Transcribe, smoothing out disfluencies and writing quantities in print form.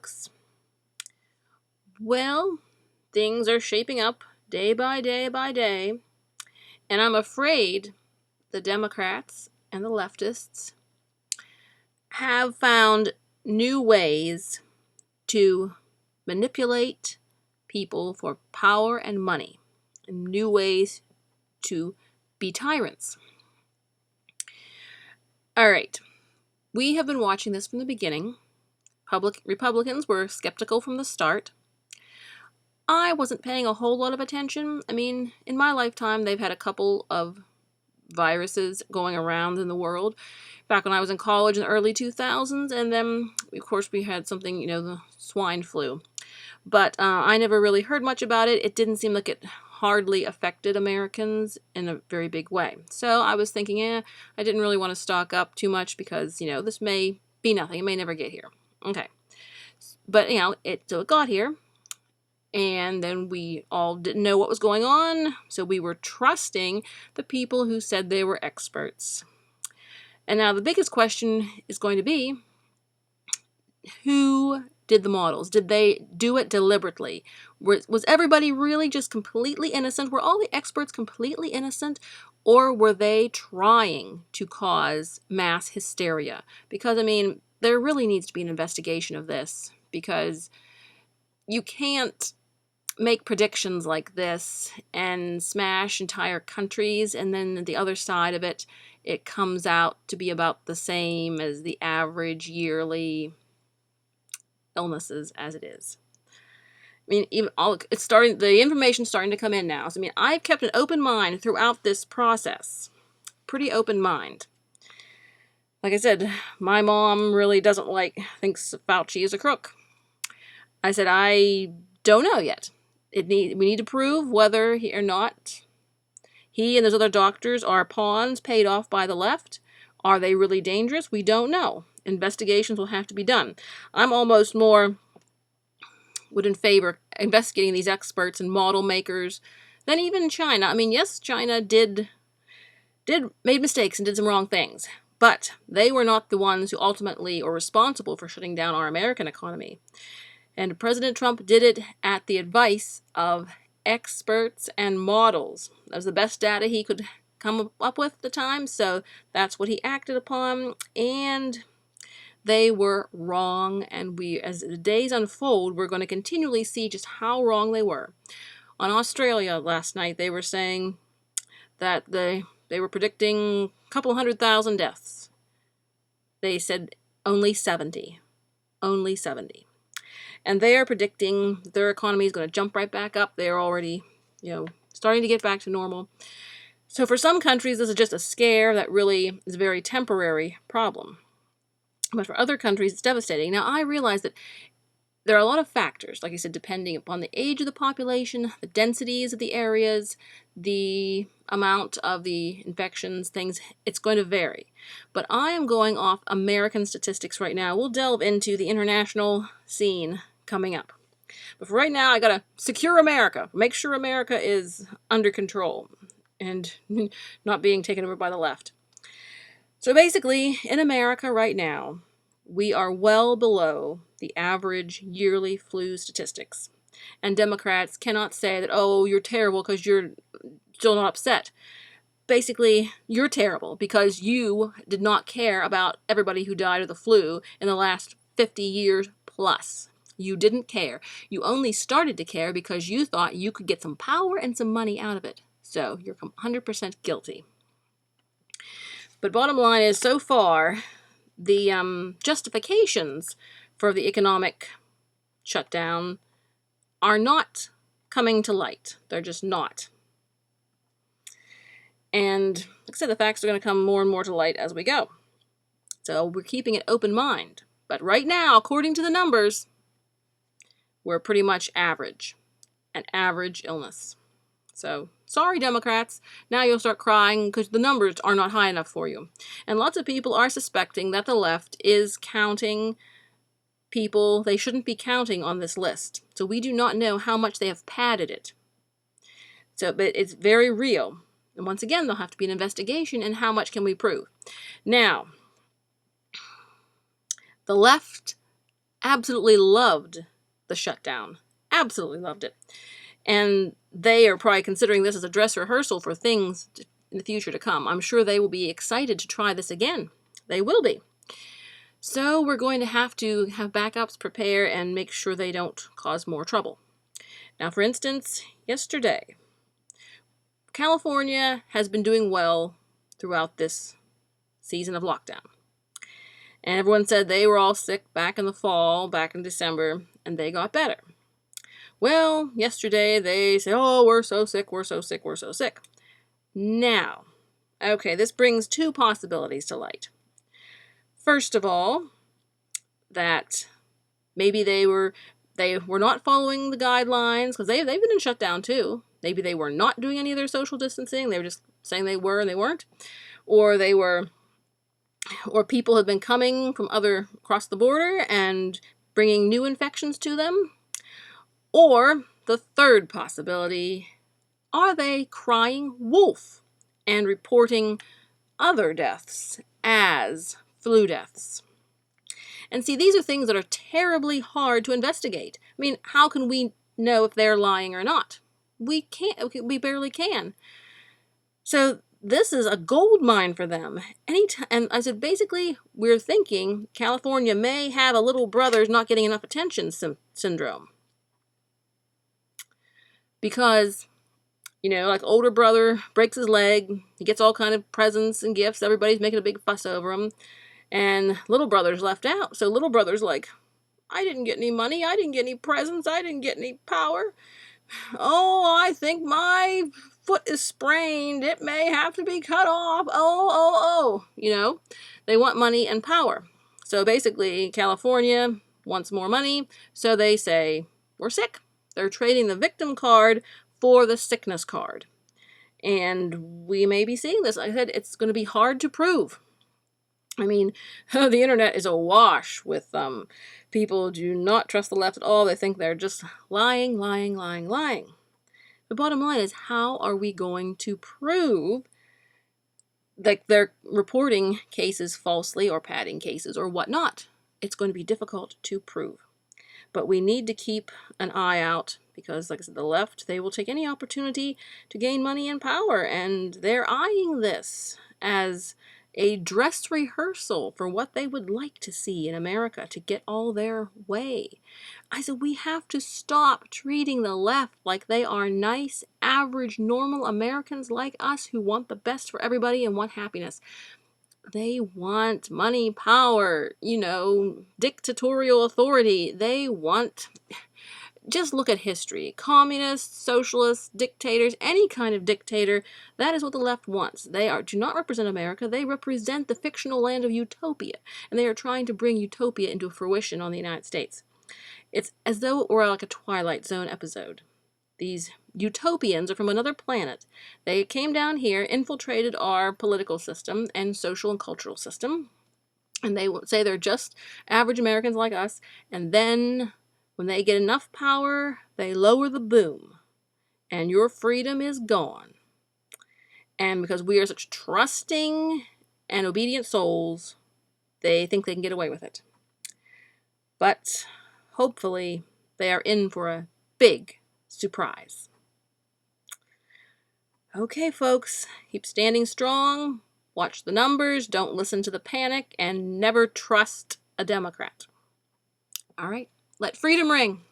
folks. Well, things are shaping up day by day by day, and I'm afraid the Democrats and the leftists have found new ways to manipulate people for power and money, and new ways to be tyrants. All right, we have been watching this from the beginning. Republicans were skeptical from the start. I wasn't paying a whole lot of attention. I mean, in my lifetime, they've had a couple of viruses going around in the world. Back when I was in college in the early 2000s, and then, of course, we had something, the swine flu. But I never really heard much about it. It didn't seem like it hardly affected Americans in a very big way. So I was thinking, I didn't really want to stock up too much because, this may be nothing. It may never get here. Okay. But, it got here. And then we all didn't know what was going on, so we were trusting the people who said they were experts. And now the biggest question is going to be, who did the models? Did they do it deliberately? Was everybody really just completely innocent? Were all the experts completely innocent? Or were they trying to cause mass hysteria? Because, there really needs to be an investigation of this, because you can't make predictions like this and smash entire countries, and then the other side of it, it comes out to be about the same as the average yearly illnesses as it is. The information's starting to come in now. So, I've kept an open mind throughout this process. Pretty open mind. Like I said, my mom really thinks Fauci is a crook. I said, I don't know yet. We need to prove whether he or not he and those other doctors are pawns paid off by the left. Are they really dangerous? We don't know. Investigations will have to be done. I'm almost more in favor investigating these experts and model makers than even China. Yes, China made mistakes and did some wrong things, but they were not the ones who ultimately are responsible for shutting down our American economy. And President Trump did it at the advice of experts and models. That was the best data he could come up with at the time, so that's what he acted upon, and they were wrong, and as the days unfold, we're going to continually see just how wrong they were. On Australia last night, they were saying that they were predicting a couple 100,000 deaths. They said only 70. Only 70. And they are predicting their economy is going to jump right back up. They're already, starting to get back to normal. So for some countries, this is just a scare that really is a very temporary problem. But for other countries, it's devastating. Now, I realize that there are a lot of factors, like I said, depending upon the age of the population, the densities of the areas, the amount of the infections, things, it's going to vary. But I am going off American statistics right now. We'll delve into the international scene coming up. But for right now, I gotta secure America. Make sure America is under control and not being taken over by the left. So basically, in America right now, we are well below the average yearly flu statistics. And Democrats cannot say that, oh, you're terrible because you're still not upset. Basically, you're terrible because you did not care about everybody who died of the flu in the last 50 years plus. You didn't care. You only started to care because you thought you could get some power and some money out of it. So you're 100% guilty. But bottom line is, so far, the justifications for the economic shutdown are not coming to light. They're just not. And like I said, the facts are going to come more and more to light as we go. So we're keeping an open mind. But right now, according to the numbers, we're pretty much average. An average illness. So, sorry, Democrats. Now you'll start crying because the numbers are not high enough for you. And lots of people are suspecting that the left is counting people they shouldn't be counting on this list. So we do not know how much they have padded it. But it's very real. And once again, there'll have to be an investigation, and how much can we prove? Now, the left absolutely loved the shutdown. Absolutely loved it. And they are probably considering this as a dress rehearsal for things in the future to come. I'm sure they will be excited to try this again. They will be. So we're going to have backups, prepare, and make sure they don't cause more trouble. Now, for instance, yesterday, California has been doing well throughout this season of lockdown. And everyone said they were all sick back in the fall, back in December, and they got better. Well, yesterday they said, oh, we're so sick, we're so sick, we're so sick. Now, okay, this brings two possibilities to light. First of all, that maybe they were not following the guidelines, because they've been in shutdown too. Maybe they were not doing any of their social distancing. They were just saying they were and they weren't. Or people have been coming from across the border and bringing new infections to them. Or the third possibility, are they crying wolf and reporting other deaths as flu deaths? And see, these are things that are terribly hard to investigate. I mean, how can we know if they're lying or not? We can't. We barely can. So this is a gold mine for them. And I said, basically, we're thinking California may have a little brother's not getting enough attention syndrome. Because, like older brother breaks his leg, he gets all kind of presents and gifts, everybody's making a big fuss over him, and little brother's left out. So little brother's like, I didn't get any money, I didn't get any presents, I didn't get any power. Oh, I think my foot is sprained, it may have to be cut off. Oh. They want money and power. So basically, California wants more money, so they say, we're sick. They're trading the victim card for the sickness card. And we may be seeing this. Like I said, it's going to be hard to prove. I mean, the internet is awash with people do not trust the left at all. They think they're just lying. The bottom line is, how are we going to prove that they're reporting cases falsely or padding cases or whatnot? It's going to be difficult to prove. But we need to keep an eye out because, like I said, the left, they will take any opportunity to gain money and power, and they're eyeing this as a dress rehearsal for what they would like to see in America to get all their way. I said, we have to stop treating the left like they are nice, average, normal Americans like us who want the best for everybody and want happiness. They want money, power, dictatorial authority. They want... Just look at history. Communists, socialists, dictators, any kind of dictator, that is what the left wants. They do not represent America. They represent the fictional land of utopia. And they are trying to bring utopia into fruition on the United States. It's as though it were like a Twilight Zone episode. These utopians are from another planet. They came down here, infiltrated our political system and social and cultural system. And they say they're just average Americans like us. And then when they get enough power, they lower the boom. And your freedom is gone. And because we are such trusting and obedient souls, they think they can get away with it. But hopefully they are in for a big surprise. Okay, folks, keep standing strong, watch the numbers, don't listen to the panic, and never trust a Democrat. All right, let freedom ring.